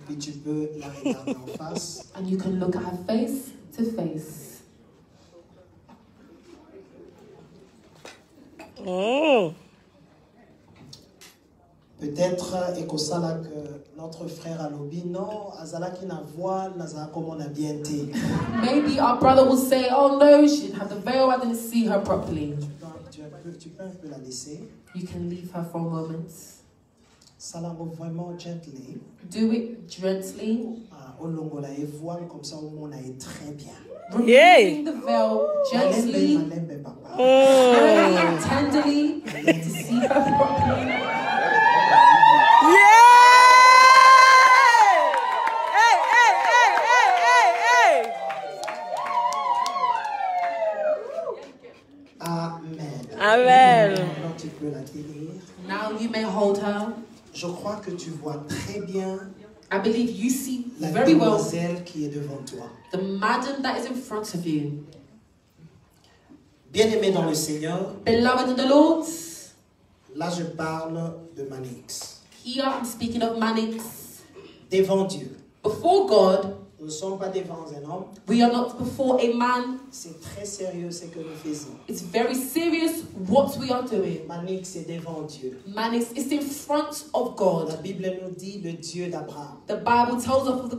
puis tu peux la regarder en face. And you can look at her face to face. Oh. Peut-être et que notre frère Alobi, non, Azala qui n'a voile, Nazara comme on a bien été. Maybe our brother will say, oh no, she didn't have the veil, I didn't see her properly. Tu peux un peu la laisser. You can leave her for a moment. Ça la vraiment gently. Do it gently. Olongo la voile comme ça au monde est très bien. Removing the veil gently, very tenderly, to see her properly. Amen. Amen. Maintenant, tu peux la tenir. Now you may hold her. Je crois que tu vois très bien I believe you see la very well demoiselle qui est devant toi. the madam that is in front of you. Bien-aimé dans le Seigneur, Beloved in the Lord, là je parle de Manix. here I'm speaking of Manix. Devant Dieu. Before God, Nous ne sommes pas devant un homme. we are not before a man. C'est très sérieux ce que nous faisons. It's very serious what we are doing. Manix est devant Dieu. Manix is in front of La God. Bible nous dit le Dieu d'Abraham, The Bible tells us of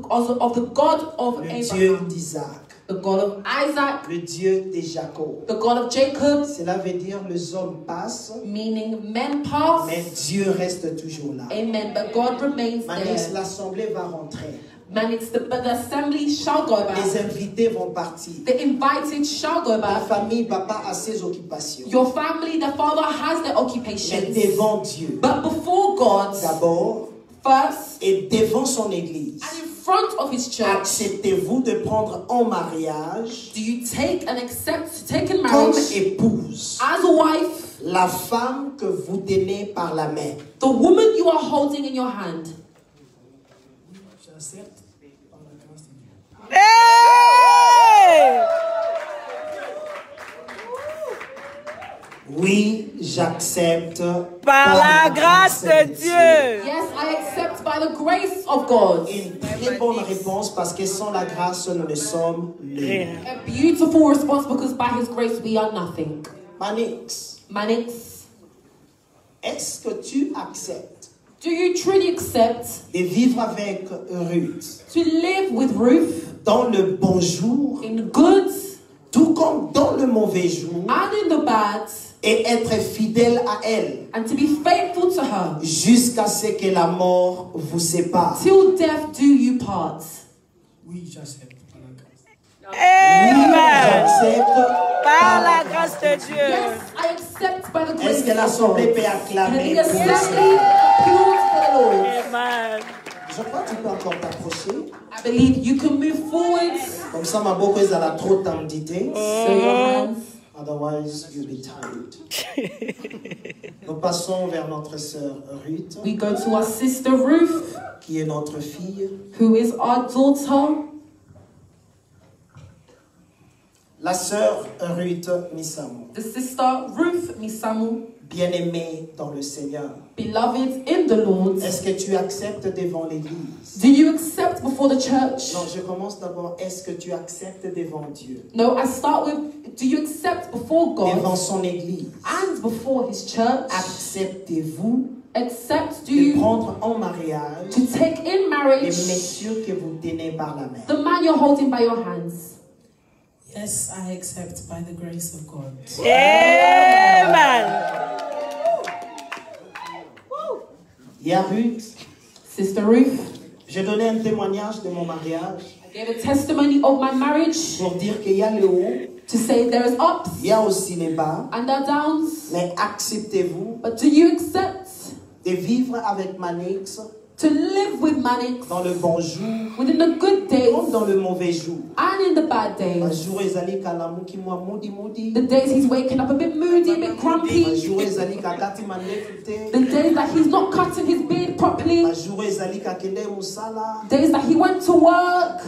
the God of le Dieu Abraham, d'Isaac, the God of Isaac, le Dieu de Jacob. the God of Jacob, Cela veut dire les hommes passent, meaning men pass. mais Dieu reste toujours là. Amen. But God remains Manix, there. l'assemblée va rentrer. But the assembly shall go back. Les invités vont partir. The invited shall go La back. famille, papa a ses occupations. Your family, the father has their Mais occupations. devant Dieu, But before God, d'abord, first, et devant son église, and in front of his church, acceptez-vous de prendre en mariage do you take and accept to take in comme marriage épouse as a wife la femme que vous tenez par la main? the woman you are holding in your hand? Hey! Oui, j'accepte Par la grâce de Dieu. Yes, I accept by the grace of God. Une très bonne réponse parce que sans la grâce, nous ne sommes rien. A beautiful response because by his grace we are nothing. Manix, Manix, est-ce que tu acceptes do you truly accept de vivre avec Ruth to live with Ruth dans le bon jour, in the good tout comme dans le mauvais jour, and in the bad, et être fidèle à elle and to be faithful to her jusqu'à ce que la mort vous sépare? till death do you part? Oui, j'accepte. Amen. J'accepte Par la grâce de Dieu. Yes, I accept by the grace Est-ce que of l'assemblée God. peut And acclamer the pour le assembly Seigneur? appeals for the Lord. Amen. Je crois que tu peux encore t'approcher. I believe you can move forward. Comme ça, ma beaucoup est à la trop tendité. So your hands. Otherwise, you'll be tired. Nous passons vers notre sœur Ruth, We go to our sister Ruth, qui est notre fille. who is our daughter. La sœur Ruth Misamu, The sister Ruth Misamu, bien-aimée dans le Seigneur. beloved in the Lord. Est-ce que tu acceptes devant l'Église? Do you accept before the church? Non, je commence d'abord. Est-ce que tu acceptes devant Dieu? No, I start with, do you accept before Devant God son Église. and before his church? Acceptez-vous Accept, do de you, prendre en mariage to take in les marriage messieurs que vous tenez par la main? the man you're holding by your hands? Yes, I accept by the grace of God. Amen. Il y a Ruth. Sister Ruth, J'ai donné un témoignage de mon mariage I gave a testimony of my marriage pour dire qu'il y a le haut, to say there is ups il y a aussi les bas. and there are downs. Mais acceptez-vous But do you accept de vivre avec Manix to live with Manix dans le bon jour within the good days comme dans le mauvais jour? and in the bad days? Jour ezali kalamu ki mwa moudi. The days he's waking up a bit moody, a bit grumpy. Jour ezali kakati mandefu te. The days that he's not cutting his beard properly. Jour ezali kakende musala. Days that he went to work.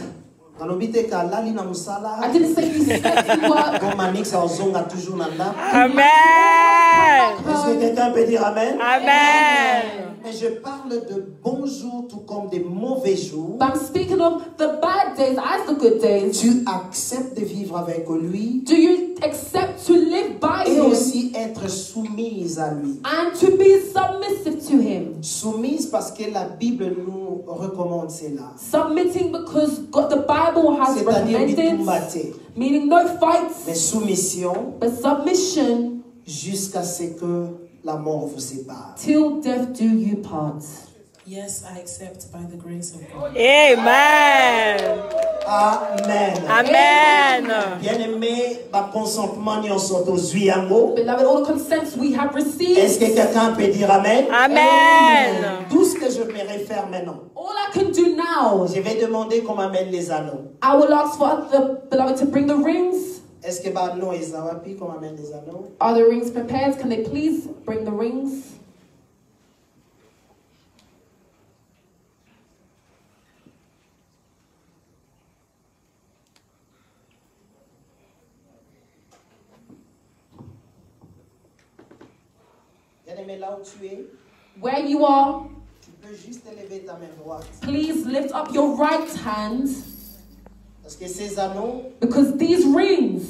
Nalobi te kalali na I musala. didn't say he slept in work. Comme Manix azonga toujours na ndako. Amen. Est-ce que quelqu'un peut dire amen? Amen. Mais je parle de bons jours tout comme des mauvais jours. But I'm speaking of the bad days as the good days. Tu acceptes de vivre avec lui. Do you accept to live by Et him aussi être soumise à lui. and to be submissive to him? Soumise parce que la Bible nous recommande cela. Submitting because God, the Bible has C'est-à-dire recommended, bitumbaté. meaning no fights, Mais soumission but submission jusqu'à ce que la mort vous sépare. till death do you part. Yes, I accept by the grace of God. Amen. Amen. Amen. Bien-aimé, ma consentement n'y en sont aux yango. Beloved, all the consents we have Est-ce received, que quelqu'un peut dire Amen? Amen. Tout ce que je me réfère maintenant, all I can do now, je vais demander qu'on m'amène les anneaux. I will ask for the beloved to bring the rings. Est-ce que non, Ezawapi, qu'on m'amène les anneaux? Are the rings prepared? Can they please bring the rings? Bien-aimé, là où tu es, Where you are, tu peux juste élever ta main droite. please lift up your right hand, Parce que ces anneaux because these rings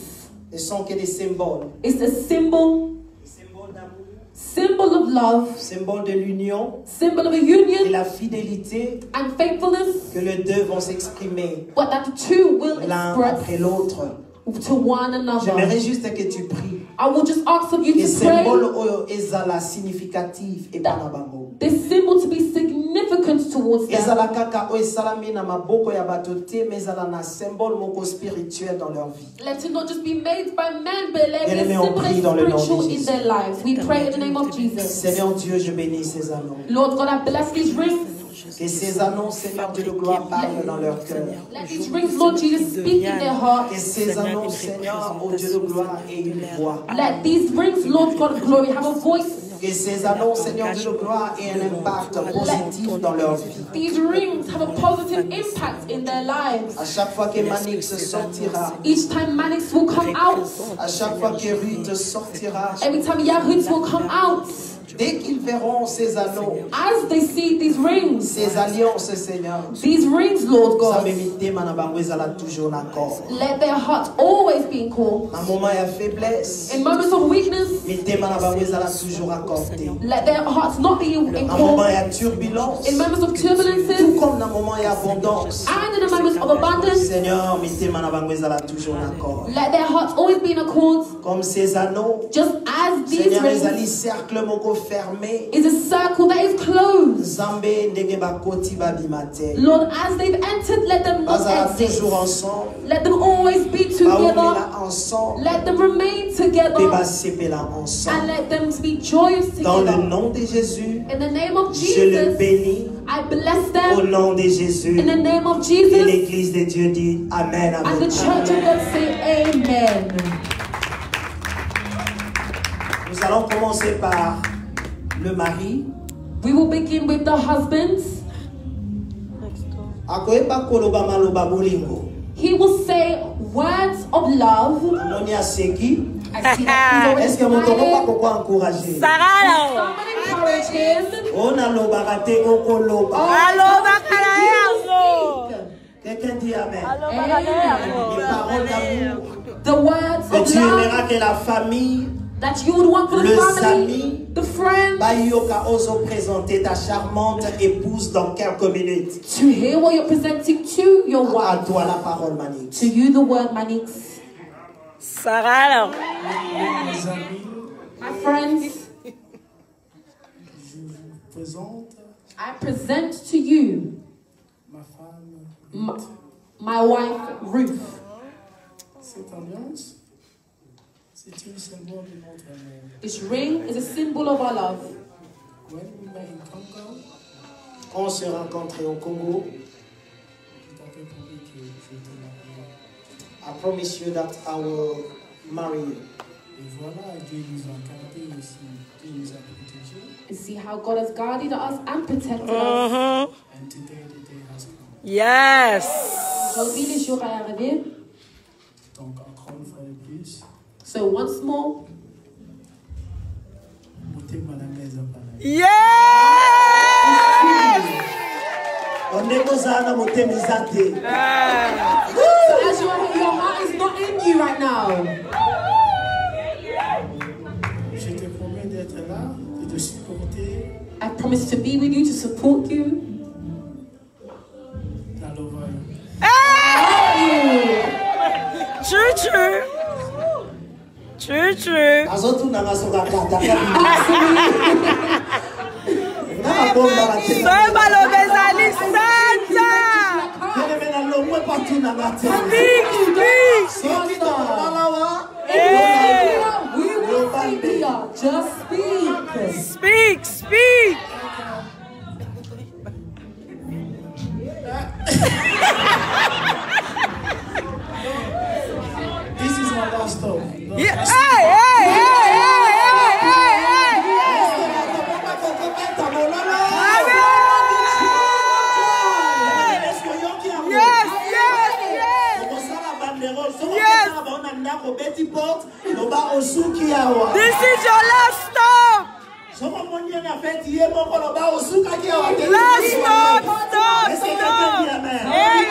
ne sont que des symboles. is a symbol, Des symboles d'amour, symbol of love, symbole de l'union symbol of a et union la fidélité and faithfulness, que les deux vont s'exprimer but that the two will l'un après express l'autre. to one J'aimerais another. juste que tu pries. I will just ask of you Les to pray symboles ezala significatif et pas na bango. this symbol to be significant towards them. Ezala kaka o esalami na maboko ya bato te, mais ezala na symbole moko spirituel dans leur vie. Let it not just be made by men, but let it be a Bien-aimés, on symbol prie dans le nom de spiritual in Jésus. their lives. We pray in the name of Jesus. Seigneur Dieu, je bénis ces anneaux. Lord God, I bless these rings. Que ces anneaux, Seigneur Dieu de gloire, parlent dans leur cœur. Let these rings, Lord Jesus, speak in their hearts. Que ces anneaux, Seigneur, au Dieu de gloire, aient une voix. Let these rings, Lord God of glory, have a voice. Que ces anneaux, Seigneur Dieu de gloire, aient un impact positif dans leur vie. These rings have a positive impact in their lives. À chaque fois que Manix sortira, Each time Manix will come out, à chaque fois que Ruth sortira, every time Yahut will come out, dès qu'ils verront ces anneaux, as they see these rings, ces alliances, Seigneur, these rings, Lord ça God, me mité manabango ezala toujours d'accord. let their hearts always be in call. Un moment de faiblesse, In moments of weakness, mité manabango ezala toujours accordé. let their hearts not be in Un call. moment de turbulence, In moments of tout turbulences comme dans un moment d'abondance. and in the moments of abundance, Seigneur, mité manabango ezala toujours d'accord. let their hearts always be in accord. Comme ces anneaux, Just as these Seigneur, rings ezali cercle moko fermé. is a circle that is closed. Zambe ndenge bakoti babimate. Lord, as they've entered, let them not Bazala exit. toujours ensemble. Let them always be together. Baumela ensemble. Let them remain together. Beba sepela And ensemble. let them be joyous Dans le together. nom de Jésus, In the name of je le Jesus, bénis. I bless Au them. nom de Jésus. In the name of Et Jesus. l'église de Dieu dit Amen. And Amen. the church of God say amen. Nous allons commencer par le mari. We will begin with the husbands. Akoyeba koloba maloba bolingo. He will say words of love. Amoni aseki. I see that he's Est-ce que already mon toko smiling. poko encourager? Sarah. Someone encourage him. On a loba rate okoloba. Allo bakala yango. Quelqu'un dit Amen. Allo bakala yango. Les paroles d'amour. The words Que of tu love aimeras que la famille, that you would want for the les family, amis, the friends, Bayoka oso présenter ta charmante épouse dans quelques minutes. to hear what you're presenting to your À wife. toi la parole, Manix. To you the word, Manix. Sarah. Mes amis, My friends, je vous présente I present to you ma femme. my wife, Ruth. Cette alliance, c'est une symbole de notre amour. This ring is a symbol of our love. When we met in Congo, quand on s'est rencontrés au Congo, je t'avais promis que je te marierai. I promise you that I will marry you. Et voilà, Dieu nous a gardés ici, Dieu nous a protégés. And see how God has guarded us and protected us. And today the day has come. Yes. Aujourd'hui, le jour est arrivé. Donc encore une fois de plus, So once more, montez madame les appareils. Yes! On est aux ânes motémisate. So as you are here, your heart is not in you right now. Je te promets d'être là, de te supporter. I promise to be with you, to support you. Dans l'oreille. True, true. True, true. Azotu nagasoka kata. Na bomba la tête. Soy balobezali santa. Kene mena lomwe partout na ngate. Speak, speak. Soki to malawa. We will speak here. Just speak. Speak, speak. This is my last stop. Yeah. Hey, hey, hey, hey, hey, hey, hey. Yes, yes, yes. This is your last stop. Last stop, stop, stop. Amen. Hey.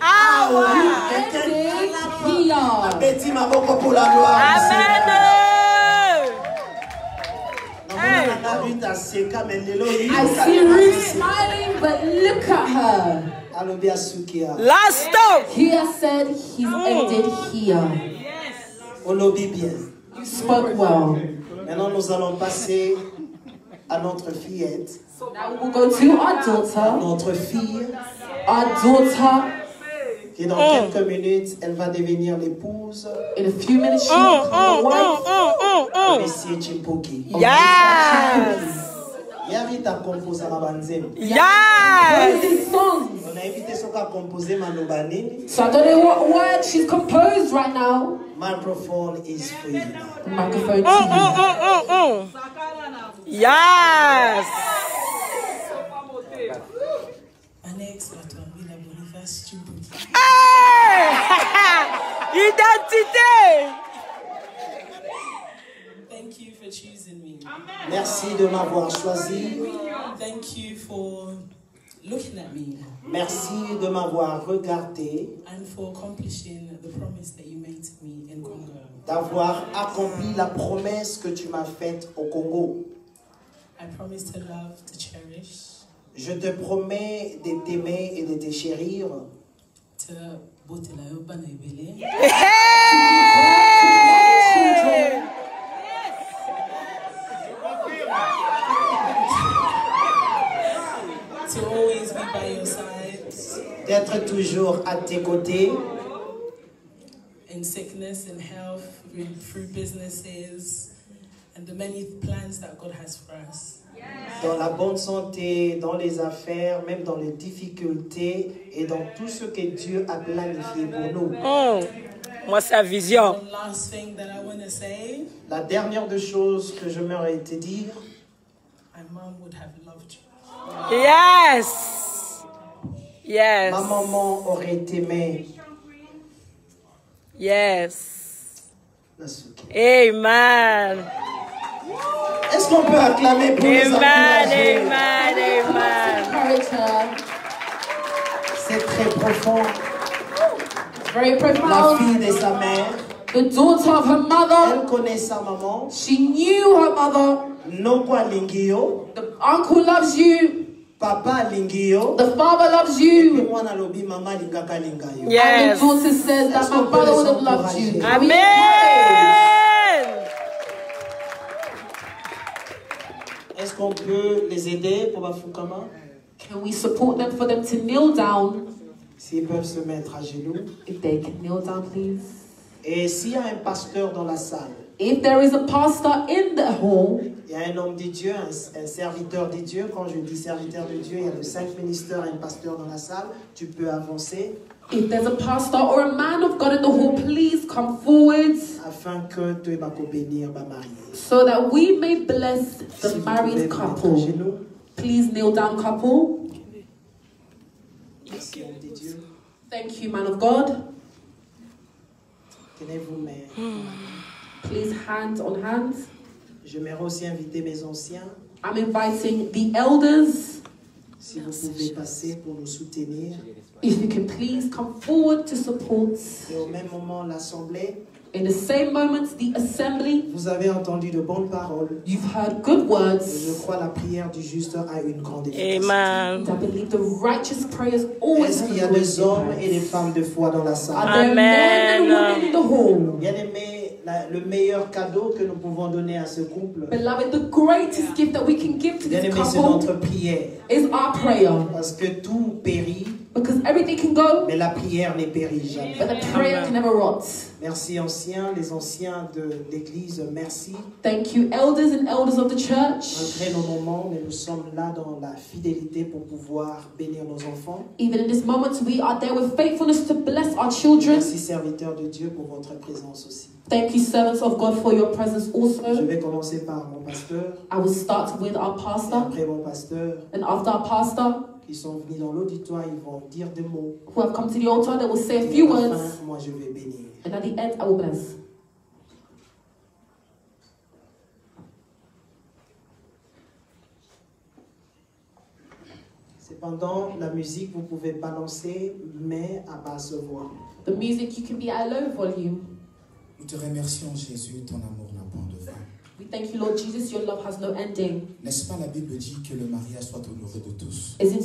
Awa. Amen. I see Ruth smiling, but look at her. Last stop. Here said he's ended here. You spoke well. Maintenant, nous allons passer à notre fillette, So now we'll go to our daughter. notre fille, Our daughter, qui dans quelques minutes, elle va devenir l'épouse in a few minutes, she will become a wife. de Monsieur Chimpoki. Yes. Yavita composer la banzem. Yes. These songs. On a invité Soka composer Manobanini. So I don't know what word she's composed right now. Microphone is for you. The microphone to you. Yes. Alex Batwambila Boniface Chimpoki. Hey. Identité. Thank you for choosing me. Merci de m'avoir choisi. Thank you for looking at me Merci de m'avoir regardé, and for accomplishing the promise that you made to me in Congo. d'avoir accompli la promesse que tu m'as faite au Congo. I promise to love, to cherish, Je te promets de t'aimer et de te chérir, to botela yobana ibele, Hey. to always be by your side d'être toujours à tes côtés, in sickness, in health, through businesses, and the many plans that God has for us. dans la bonne santé, dans les affaires, même dans les difficultés et dans tout ce que Dieu a planifié pour nous. Moi, c'est la vision. One last thing that I want to say, La dernière des choses que j'aimerais te dire, my mom would have loved you. Yes. Yes. ma maman aurait aimé Yes. Nasuki. Amen. Est-ce qu'on peut acclamer pour les Amen. encourager? Amen. Amen. Encourage her. C'est très profond. Very La profound. fille de sa mère, The daughter of her mother. elle connaît sa maman. She knew her mother. Nokwa lingio, The uncle loves you. papa lingio. The father loves Et you. mwana lobi mama lingaka lingayo. And Yes. the daughter says that my brother would have loved you. Amen. Est-ce qu'on peut les aider pour Bafukama? Can we support them for them to kneel down? S'ils peuvent se mettre à genoux. If they can kneel down, please. Et s'il y a un pasteur dans la salle, If there is a pastor in the hall, il y a un homme de Dieu, un serviteur de Dieu. Quand je dis serviteur de Dieu, il y a de 5 ministères et un pasteur dans la salle. Tu peux avancer if there's a pastor or a man of God in the hall, please come forward afin que tu vas bénir ma mariée. so that we may bless the Si vous pouvez married vous mettre à couple. genoux. Please kneel down, couple. Merci, homme de Dieu. Thank you, man of God. Tenez-vous, mère. Please, hand on hand. J'aimerais aussi inviter mes anciens, I'm inviting the elders. si vous pouvez passer pour nous soutenir. If you can please come forward to support. Et au même moment, l'Assemblée, In the same moment, the assembly, vous avez entendu de bonnes paroles. you've heard good words. Je crois que la prière du juste a une grande efficacité. Amen. I believe the righteous prayers always Est-ce have qu'il y a a great des hommes impact. et des femmes de foi dans la Are salle? there men and women in the hall? Bien aimé, le meilleur cadeau que nous pouvons donner à ce couple, Beloved, the greatest gift that we can give to bien this aimé, c'est couple notre prière. is our prayer. Parce que tout périt, Because everything can go, mais la prière ne périt jamais. but the prayer can never rot. Merci anciens, les anciens de l'Église, merci. Thank you, elders and elders of the church. Malgré nos moments, mais nous sommes là dans la fidélité pour pouvoir bénir nos enfants. Even in this moment, we are there with faithfulness to bless our children. Merci serviteurs de Dieu pour votre présence aussi. Thank you, servants of God, for your presence Je also. vais commencer par mon pasteur, I will start with our et pastor, après mon pasteur, and after our pastor, qui sont venus dans l'auditoire, ils vont dire des mots. who have come to the altar, they will say a Et few à la words, fin, moi je vais bénir. and at the end, I will bless. Cependant, la musique, vous pouvez balancer, mais à basse voix. The music, you can be at a low volume. Nous te remercions, Jésus, ton amour n'a point de fin. We thank you, Lord Jesus, your love has no ending. N'est-ce pas, la Bible dit que le mariage soit honoré de tous. Isn't